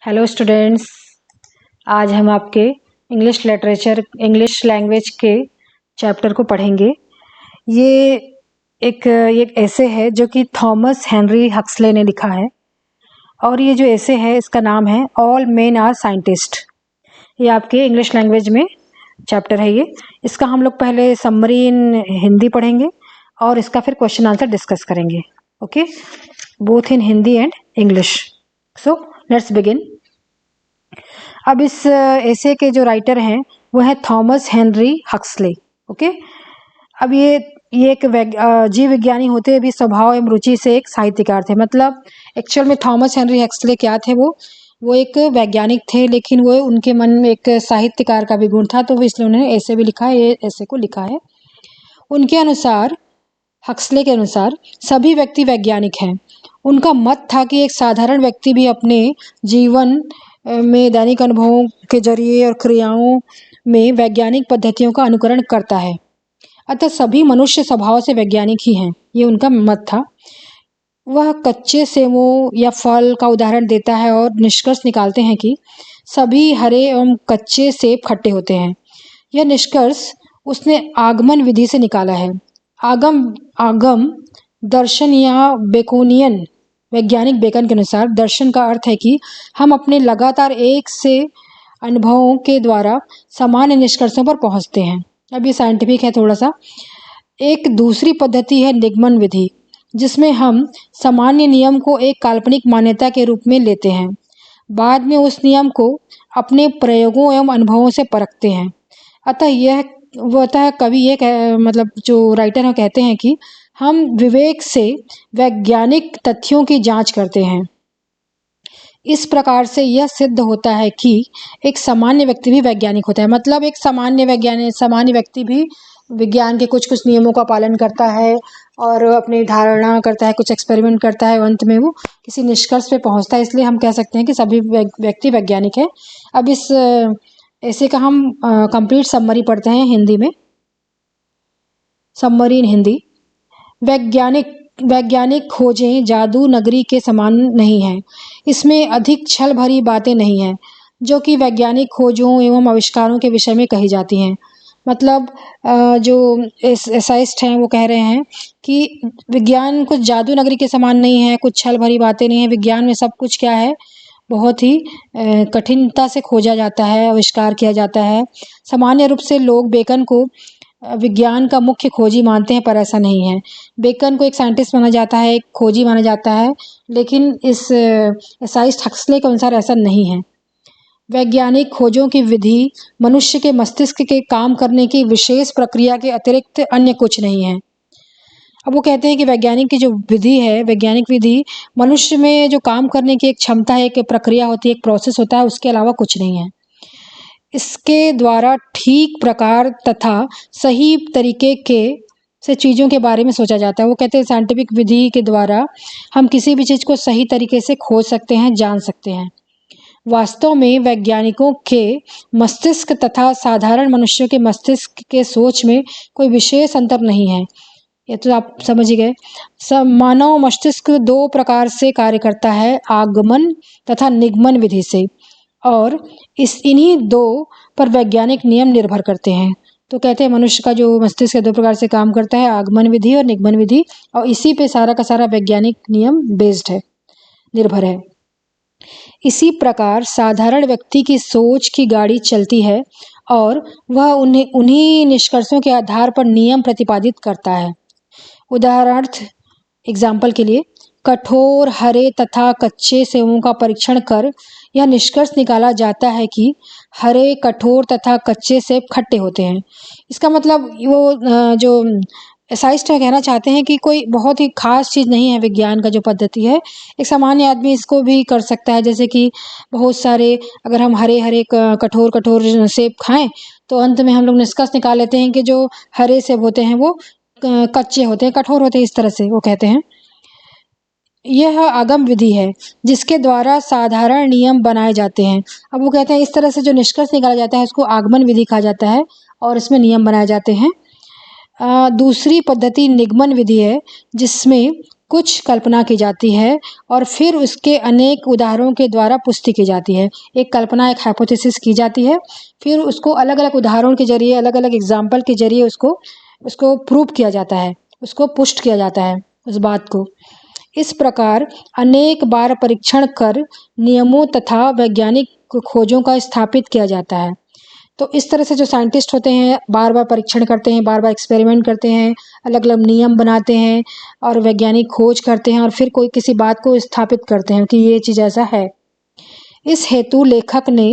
Hello students, आज हम आपके इंग्लिश लैंग्वेज के चैप्टर को पढ़ेंगे। ये एक ऐसे है जो कि थॉमस हेनरी हक्सले ने लिखा है और ये जो ऐसे है इसका नाम है ऑल मेन आर साइंटिस्ट। ये आपके इंग्लिश लैंग्वेज में चैप्टर है। ये इसका हम लोग पहले समरी इन हिंदी पढ़ेंगे और इसका फिर क्वेश्चन आंसर डिस्कस करेंगे। Okay, both in Hindi and English. So let's begin. अब इस ऐसे के जो राइटर हैं वो है थॉमस हेनरी हक्सले। ओके, अब ये एक जीव विज्ञानी होते हुए भी स्वभाव एवं रुचि से एक साहित्यकार थे। मतलब एक्चुअल में थॉमस हेनरी हक्सले क्या थे, वो एक वैज्ञानिक थे, लेकिन वो उनके मन में एक साहित्यकार का भी गुण था, तो इसलिए उन्होंने ऐसे भी लिखा है, ये ऐसे को लिखा है। उनके अनुसार, हक्सले के अनुसार सभी व्यक्ति वैज्ञानिक हैं। उनका मत था कि एक साधारण व्यक्ति भी अपने जीवन में दैनिक अनुभवों के जरिए और क्रियाओं में वैज्ञानिक पद्धतियों का अनुकरण करता है, अतः सभी मनुष्य स्वभाव से वैज्ञानिक ही हैं, ये उनका मत था। वह कच्चे सेबों या फल का उदाहरण देता है और निष्कर्ष निकालते हैं कि सभी हरे एवं कच्चे सेब खट्टे होते हैं। यह निष्कर्ष उसने आगमन विधि से निकाला है। आगम दर्शन या बेकोनियन वैज्ञानिक बेकन के अनुसार दर्शन का अर्थ है कि हम अपने लगातार एक से अनुभवों के द्वारा सामान्य निष्कर्षों पर पहुंचते हैं। अब ये साइंटिफिक है थोड़ा सा। एक दूसरी पद्धति है निगमन विधि, जिसमें हम सामान्य नियम को एक काल्पनिक मान्यता के रूप में लेते हैं, बाद में उस नियम को अपने प्रयोगों एवं अनुभवों से परखते हैं। अतः कवि ये मतलब जो राइटर है कहते हैं कि हम विवेक से वैज्ञानिक तथ्यों की जांच करते हैं। इस प्रकार से यह सिद्ध होता है कि एक सामान्य व्यक्ति भी वैज्ञानिक होता है। मतलब एक सामान्य व्यक्ति भी विज्ञान के कुछ नियमों का पालन करता है और अपनी धारणा करता है, कुछ एक्सपेरिमेंट करता है, अंत में वो किसी निष्कर्ष पे पहुंचता है। इसलिए हम कह सकते हैं कि सभी व्यक्ति वैज्ञानिक है। अब इस ऐसे का हम कंप्लीट समरी पढ़ते हैं हिंदी में। समरी इन हिंदी। वैज्ञानिक खोजें जादू नगरी के समान नहीं हैं। इसमें अधिक छल भरी बातें नहीं हैं जो कि वैज्ञानिक खोजों एवं आविष्कारों के विषय में कही जाती हैं। मतलब जो एसाइस्ट हैं वो कह रहे हैं कि विज्ञान कुछ जादू नगरी के समान नहीं है, कुछ छल भरी बातें नहीं है। विज्ञान में सब कुछ क्या है, बहुत ही कठिनता से खोजा जाता है, आविष्कार किया जाता है। सामान्य रूप से लोग बेकन को विज्ञान का मुख्य खोजी मानते हैं, पर ऐसा नहीं है। बेकन को एक साइंटिस्ट माना जाता है, एक खोजी माना जाता है, लेकिन इस एसाइस्ट हक्सले के अनुसार ऐसा नहीं है। वैज्ञानिक खोजों की विधि मनुष्य के मस्तिष्क के काम करने की विशेष प्रक्रिया के अतिरिक्त अन्य कुछ नहीं है। अब वो कहते हैं कि वैज्ञानिक की जो विधि है, वैज्ञानिक विधि मनुष्य में जो काम करने की एक क्षमता है, एक प्रक्रिया होती है, एक प्रोसेस होता है, उसके अलावा कुछ नहीं है। इसके द्वारा ठीक प्रकार तथा सही तरीके से चीज़ों के बारे में सोचा जाता है। वो कहते हैं साइंटिफिक विधि के द्वारा हम किसी भी चीज़ को सही तरीके से खोज सकते हैं, जान सकते हैं। वास्तव में वैज्ञानिकों के मस्तिष्क तथा साधारण मनुष्यों के मस्तिष्क के सोच में कोई विशेष अंतर नहीं है। ये तो आप समझ ही गए। मानव मस्तिष्क दो प्रकार से कार्य करता है, आगमन तथा निगमन विधि से, और इन्हीं दो पर वैज्ञानिक नियम निर्भर करते हैं। तो कहते हैं मनुष्य का जो मस्तिष्क दो प्रकार से काम करता है, आगमन विधि और निगमन विधि, और इसी पे सारा का सारा वैज्ञानिक नियम बेस्ड है, निर्भर है। इसी प्रकार साधारण व्यक्ति की सोच की गाड़ी चलती है और वह उन्हीं निष्कर्षों के आधार पर नियम प्रतिपादित करता है। उदाहरणार्थ, एग्जाम्पल के लिए, कठोर हरे तथा कच्चे सेबों का परीक्षण कर यह निष्कर्ष निकाला जाता है कि हरे, कठोर तथा कच्चे सेब खट्टे होते हैं। इसका मतलब वो जो एसाइस्ट है कहना चाहते हैं कि कोई बहुत ही खास चीज़ नहीं है विज्ञान का जो पद्धति है, एक सामान्य आदमी इसको भी कर सकता है। जैसे कि बहुत सारे, अगर हम हरे हरे कठोर सेब खाएं तो अंत में हम लोग निष्कर्ष निकाल लेते हैं कि जो हरे सेब होते हैं वो कच्चे होते हैं, कठोर होते हैं, इस तरह से वो कहते हैं। यह आगम विधि है जिसके द्वारा साधारण नियम बनाए जाते हैं। अब वो कहते हैं इस तरह से जो निष्कर्ष निकाला जाता है उसको आगमन विधि कहा जाता है और इसमें नियम बनाए जाते हैं। दूसरी पद्धति निगमन विधि है, जिसमें कुछ कल्पना की जाती है और फिर उसके अनेक उदाहरणों के द्वारा पुष्टि की जाती है। एक कल्पना, एक हाइपोथेसिस की जाती है, फिर उसको अलग अलग उदाहरणों के जरिए, अलग अलग एग्जाम्पल के जरिए उसको प्रूव किया जाता है, उसको पुष्ट किया जाता है उस बात को। इस प्रकार अनेक बार परीक्षण कर नियमों तथा वैज्ञानिक खोजों का स्थापित किया जाता है। तो इस तरह से जो साइंटिस्ट होते हैं बार बार परीक्षण करते हैं, बार बार एक्सपेरिमेंट करते हैं, अलग अलग नियम बनाते हैं और वैज्ञानिक खोज करते हैं और फिर कोई किसी बात को स्थापित करते हैं कि ये चीज़ ऐसा है। इस हेतु लेखक ने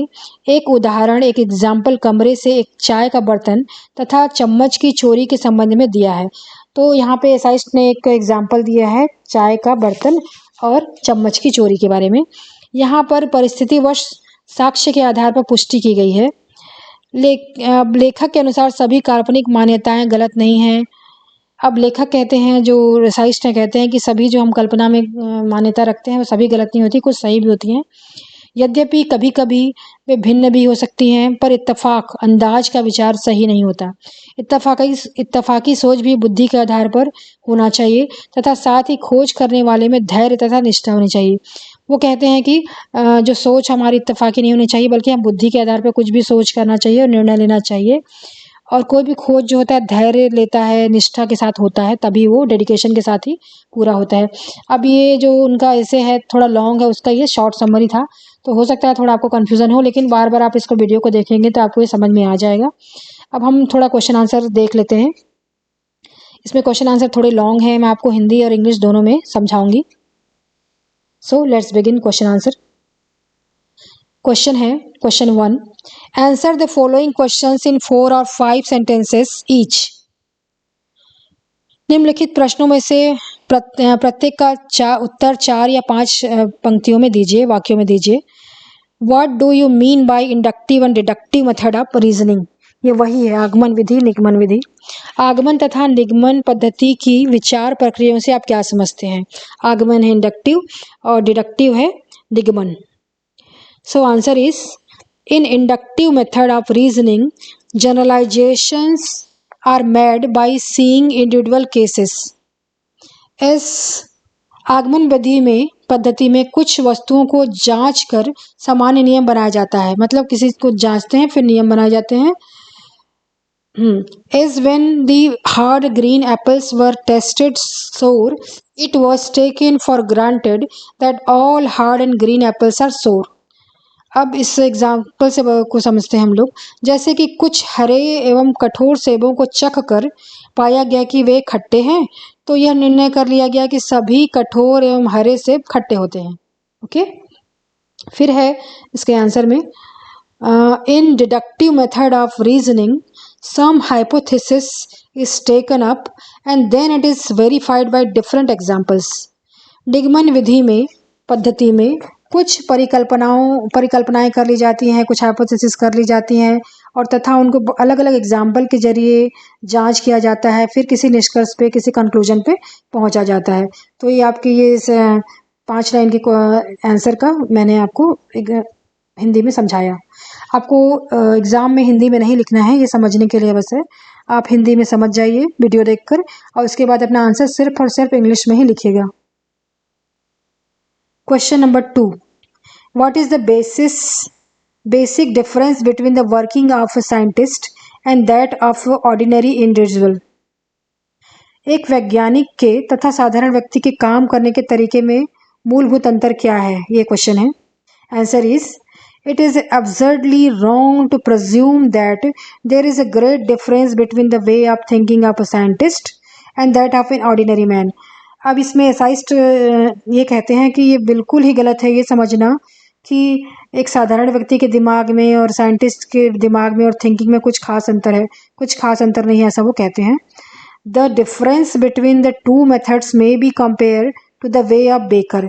एक उदाहरण, एक एग्जाम्पल कमरे से एक चाय का बर्तन तथा चम्मच की चोरी के संबंध में दिया है। तो यहाँ पे एसाइस्ट ने एक एग्जाम्पल दिया है चाय का बर्तन और चम्मच की चोरी के बारे में। यहाँ पर परिस्थितिवश साक्ष्य के आधार पर पुष्टि की गई है। लेखक के अनुसार सभी काल्पनिक मान्यताएं गलत नहीं हैं। अब लेखक कहते हैं, जो एसाइस्ट हैं, कहते हैं कि सभी जो हम कल्पना में मान्यता रखते हैं वो सभी गलत नहीं होती, कुछ सही भी होती हैं। यद्यपि कभी कभी वे भिन्न भी हो सकती हैं, पर इत्तफाक अंदाज का विचार सही नहीं होता। इत्तफाकी सोच भी बुद्धि के आधार पर होना चाहिए तथा साथ ही खोज करने वाले में धैर्य तथा निष्ठा होनी चाहिए। वो कहते हैं कि जो सोच हमारी इत्तफाकी नहीं होनी चाहिए, बल्कि हम बुद्धि के आधार पर कुछ भी सोच करना चाहिए और निर्णय लेना चाहिए। और कोई भी खोज जो होता है धैर्य लेता है, निष्ठा के साथ होता है, तभी वो डेडिकेशन के साथ ही पूरा होता है। अब ये जो उनका ऐसे है थोड़ा लॉन्ग है, उसका ये शॉर्ट समरी था, तो हो सकता है थोड़ा आपको कन्फ्यूज़न हो, लेकिन बार बार आप इसको वीडियो को देखेंगे तो आपको ये समझ में आ जाएगा। अब हम थोड़ा क्वेश्चन आंसर देख लेते हैं। इसमें क्वेश्चन आंसर थोड़े लॉन्ग है, मैं आपको हिंदी और इंग्लिश दोनों में समझाऊंगी। So let's begin question answer. Question है, question 1, answer the following questions in 4 और 5 सेंटेंसेस ईच। निम्नलिखित प्रश्नों में से प्रत्येक का उत्तर 4 या 5 पंक्तियों में दीजिए, वाक्यों में दीजिए। What do you mean by inductive and deductive method of reasoning? ये वही है, आगमन विधि, निगमन विधि। आगमन तथा निगमन पद्धति की विचार प्रक्रियाओं से आप क्या समझते हैं? आगमन है इंडक्टिव और डिडक्टिव है निगमन। So answer is, in inductive method of reasoning, generalizations are made by seeing individual cases. As आगमन विधि में पद्धति में कुछ वस्तुओं को जांच कर सामान्य नियम बनाया जाता है, मतलब किसी को जांचते हैं फिर नियम बनाए जाते हैं। As when the hard green apples were tested sour, it was taken for granted that all hard and green apples are sour. अब इस एग्जाम्पल से को समझते हैं हम लोग। जैसे कि कुछ हरे एवं कठोर सेबों को चख कर पाया गया कि वे खट्टे हैं, तो यह निर्णय कर लिया गया कि सभी कठोर एवं हरे सेब खट्टे होते हैं। ओके, फिर है इसके आंसर में, in deductive method of reasoning some hypothesis is taken up and then it is verified by different examples. निगमन विधि में पद्धति में कुछ परिकल्पनाएं कर ली जाती हैं, कुछ हाइपोथेसिस कर ली जाती हैं और तथा उनको अलग अलग एग्जाम्पल के जरिए जांच किया जाता है, फिर किसी निष्कर्ष पे, किसी कंक्लूजन पे पहुंचा जाता है। तो ये आपकी ये इस 5 लाइन की आंसर का मैंने आपको हिंदी में समझाया। आपको एग्ज़ाम में हिंदी में नहीं लिखना है, ये समझने के लिए बस है। आप हिंदी में समझ जाइए वीडियो देखकर और उसके बाद अपना आंसर सिर्फ और सिर्फ इंग्लिश में ही लिखिएगा। Question number 2. What is the basic difference between the working of a scientist and that of an ordinary individual? एक वैज्ञानिक के तथा साधारण व्यक्ति के काम करने के तरीके में मूलभूत अंतर क्या है, ये क्वेश्चन है। Answer is, it is absurdly wrong to presume that there is a great difference between the way of thinking of a scientist and that of an ordinary man. अब इसमें एसाइस्ट ये कहते हैं कि ये बिल्कुल ही गलत है ये समझना कि एक साधारण व्यक्ति के दिमाग में और साइंटिस्ट के दिमाग में और थिंकिंग में कुछ खास अंतर है। कुछ खास अंतर नहीं है, ऐसा वो कहते हैं। The difference between the two methods में be compare to the way of Baker.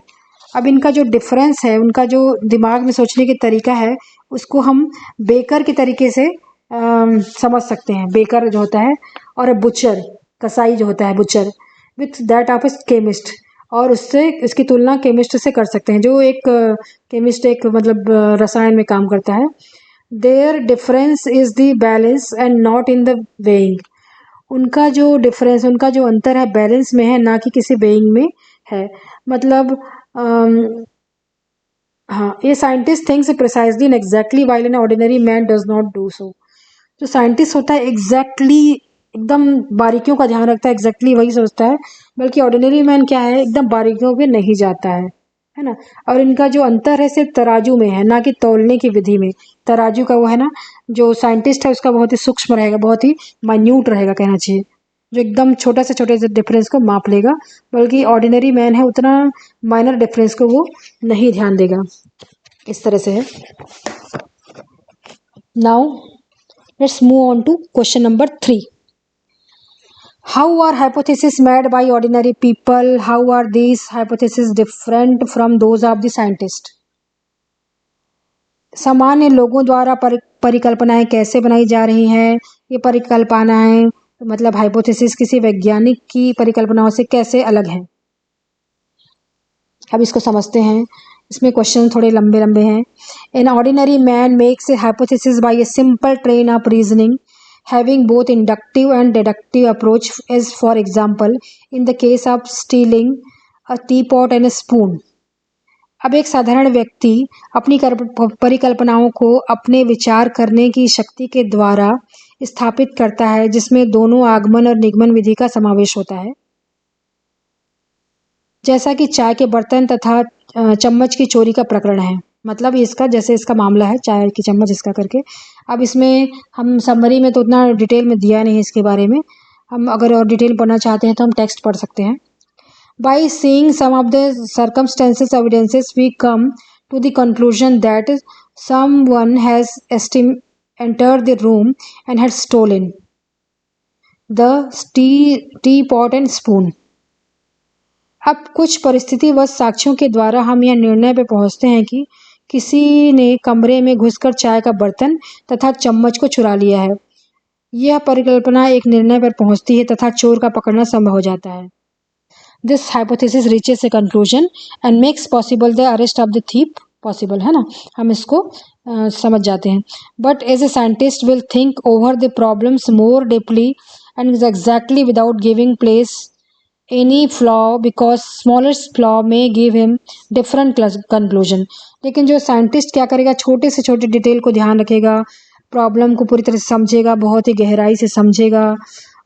अब इनका जो डिफरेंस है, उनका जो दिमाग में सोचने का तरीका है, उसको हम बेकर के तरीके से समझ सकते हैं। बेकर जो होता है और बुचर, कसाई जो होता है, butcher, with that of A chemist, और उससे इसकी तुलना केमिस्ट से कर सकते हैं, जो एक केमिस्ट एक मतलब रसायन में काम करता है। Their difference is the balance and not in the weighing. उनका जो डिफरेंस, उनका जो अंतर है बैलेंस में है, ना कि किसी वेइंग में, है। मतलब हाँ, ये scientist thinks precisely and exactly while N ordinary man does not do so. जो साइंटिस्ट होता है एग्जैक्टली एकदम बारीकियों का ध्यान रखता है, एग्जैक्टली वही सोचता है, बल्कि ऑर्डिनरी मैन क्या है, एकदम बारीकियों पे नहीं जाता है ना। और इनका जो अंतर है सिर्फ तराजू में है, ना कि तौलने की विधि में। तराजू का वो है ना, जो साइंटिस्ट है उसका बहुत ही सूक्ष्म रहेगा, बहुत ही माइन्यूट रहेगा कहना चाहिए, जो एकदम छोटा से डिफरेंस को माप लेगा, बल्कि ऑर्डिनरी मैन है उतना माइनर डिफरेंस को वो नहीं ध्यान देगा। इस तरह से है। Now let's move on to question number 3. How are hypotheses made by ordinary people? How are these hypotheses different from those of the scientist? सामान्य लोगों द्वारा परिकल्पनाएं कैसे बनाई जा रही हैं? ये परिकल्पनाएं मतलब हाइपोथेसिस किसी वैज्ञानिक की परिकल्पनाओं से कैसे अलग हैं? अब इसको समझते हैं। इसमें क्वेश्चन थोड़े लंबे लंबे हैं। An ordinary man makes a hypothesis by a simple train of reasoning having both inductive and deductive approach, as for example in the case of stealing a teapot and a spoon. अब एक साधारण व्यक्ति अपनी परिकल्पनाओं को अपने विचार करने की शक्ति के द्वारा स्थापित करता है, जिसमें दोनों आगमन और निगमन विधि का समावेश होता है, जैसा कि चाय के बर्तन तथा चम्मच की चोरी का प्रकरण है। मतलब इसका जैसे इसका मामला है चाय की चम्मच इसका करके। अब इसमें हम समरी में तो उतना डिटेल में दिया नहीं है इसके बारे में, हम अगर और डिटेल पढ़ना चाहते हैं तो हम टेक्स्ट पढ़ सकते हैं। By seeing some of the circumstances evidences we come to the conclusion that someone has entered the room and had stolen the teapot and spoon. अब कुछ परिस्थिति व साक्ष्यों के द्वारा हम यह निर्णय पर पहुंचते हैं कि किसी ने कमरे में घुसकर चाय का बर्तन तथा चम्मच को चुरा लिया है। यह परिकल्पना एक निर्णय पर पहुंचती है तथा चोर का पकड़ना संभव हो जाता है। This hypothesis reaches a conclusion and makes possible the arrest of the thief possible, है ना, हम इसको समझ जाते हैं। But as a scientist will think over the problems more deeply and exactly without giving place any flaw because smaller flaw may give him different conclusion. लेकिन जो scientist क्या करेगा, छोटे से छोटे डिटेल को ध्यान रखेगा, प्रॉब्लम को पूरी तरह से समझेगा, बहुत ही गहराई से समझेगा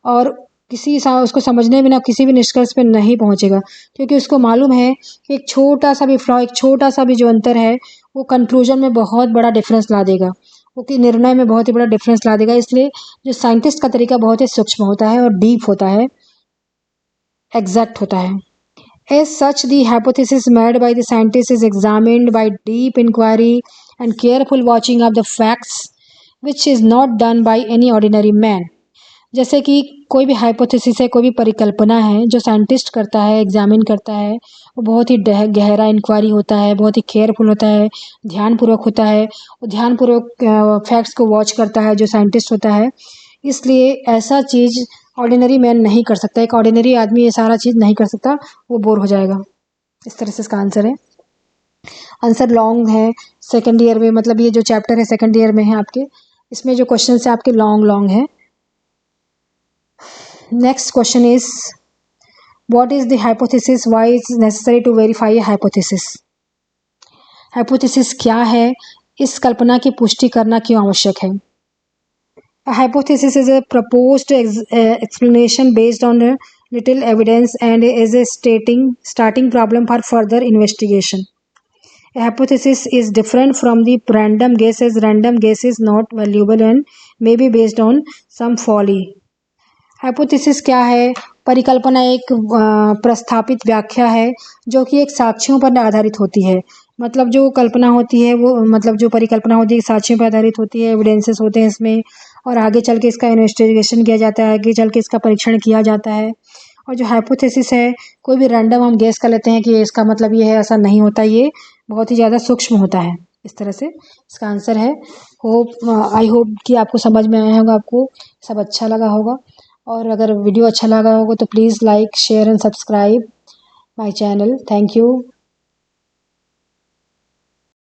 और उसको समझने बिना किसी भी निष्कर्ष पे नहीं पहुंचेगा, क्योंकि उसको मालूम है कि एक छोटा सा भी फ्लॉ, एक छोटा सा भी जो अंतर है वो कंक्लूजन में बहुत बड़ा डिफरेंस ला देगा, वो कि निर्णय में बहुत ही बड़ा डिफरेंस ला देगा। इसलिए जो साइंटिस्ट का तरीका बहुत ही सूक्ष्म होता है और डीप होता है, एग्जैक्ट होता है। As such, the hypothesis made by the scientist is examined by deep inquiry and careful watching of the facts, which is not done by any ordinary man. जैसे कि कोई भी हाइपोथेसिस है, कोई भी परिकल्पना है जो साइंटिस्ट करता है, एग्जामिन करता है, वो बहुत ही गहरा इंक्वायरी होता है, बहुत ही केयरफुल होता है, ध्यानपूर्वक होता है, वो ध्यानपूर्वक फैक्ट्स को वॉच करता है जो साइंटिस्ट होता है। इसलिए ऐसा चीज़ ऑर्डिनरी मैन नहीं कर सकता, एक ऑर्डिनरी आदमी ये सारा चीज़ नहीं कर सकता, वो बोर हो जाएगा। इस तरह से इसका आंसर है। आंसर लॉन्ग है, सेकेंड ईयर में, मतलब ये जो चैप्टर है सेकेंड ईयर में है आपके, इसमें जो क्वेश्चन है आपके लॉन्ग है। Next question is what is the hypothesis, why is necessary to verify a hypothesis. Hypothesis क्या है, इस कल्पना की पुष्टि करना क्यों आवश्यक है। A hypothesis is a proposed explanation based on little evidence and is a starting problem for further investigation. A hypothesis is different from the random guess, as random guess is not valuable and may be based on some folly. Hypothesis क्या है, परिकल्पना एक प्रस्थापित व्याख्या है जो कि एक साक्ष्यों पर आधारित होती है। मतलब जो कल्पना होती है वो, मतलब जो परिकल्पना होती है साक्ष्यों पर आधारित होती है, एविडेंसेस होते हैं इसमें, और आगे चल के इसका इन्वेस्टिगेशन किया जाता है, आगे चल के इसका परीक्षण किया जाता है। और जो हाइपोथेसिस है, कोई भी रैंडम हम गेस कर लेते हैं कि इसका मतलब ये है, ऐसा नहीं होता, ये बहुत ही ज़्यादा सूक्ष्म होता है। इस तरह से इसका आंसर है। आई होप कि आपको समझ में आया होगा, आपको सब अच्छा लगा होगा, और अगर वीडियो अच्छा लगा होगा तो please like share and subscribe my channel. Thank you.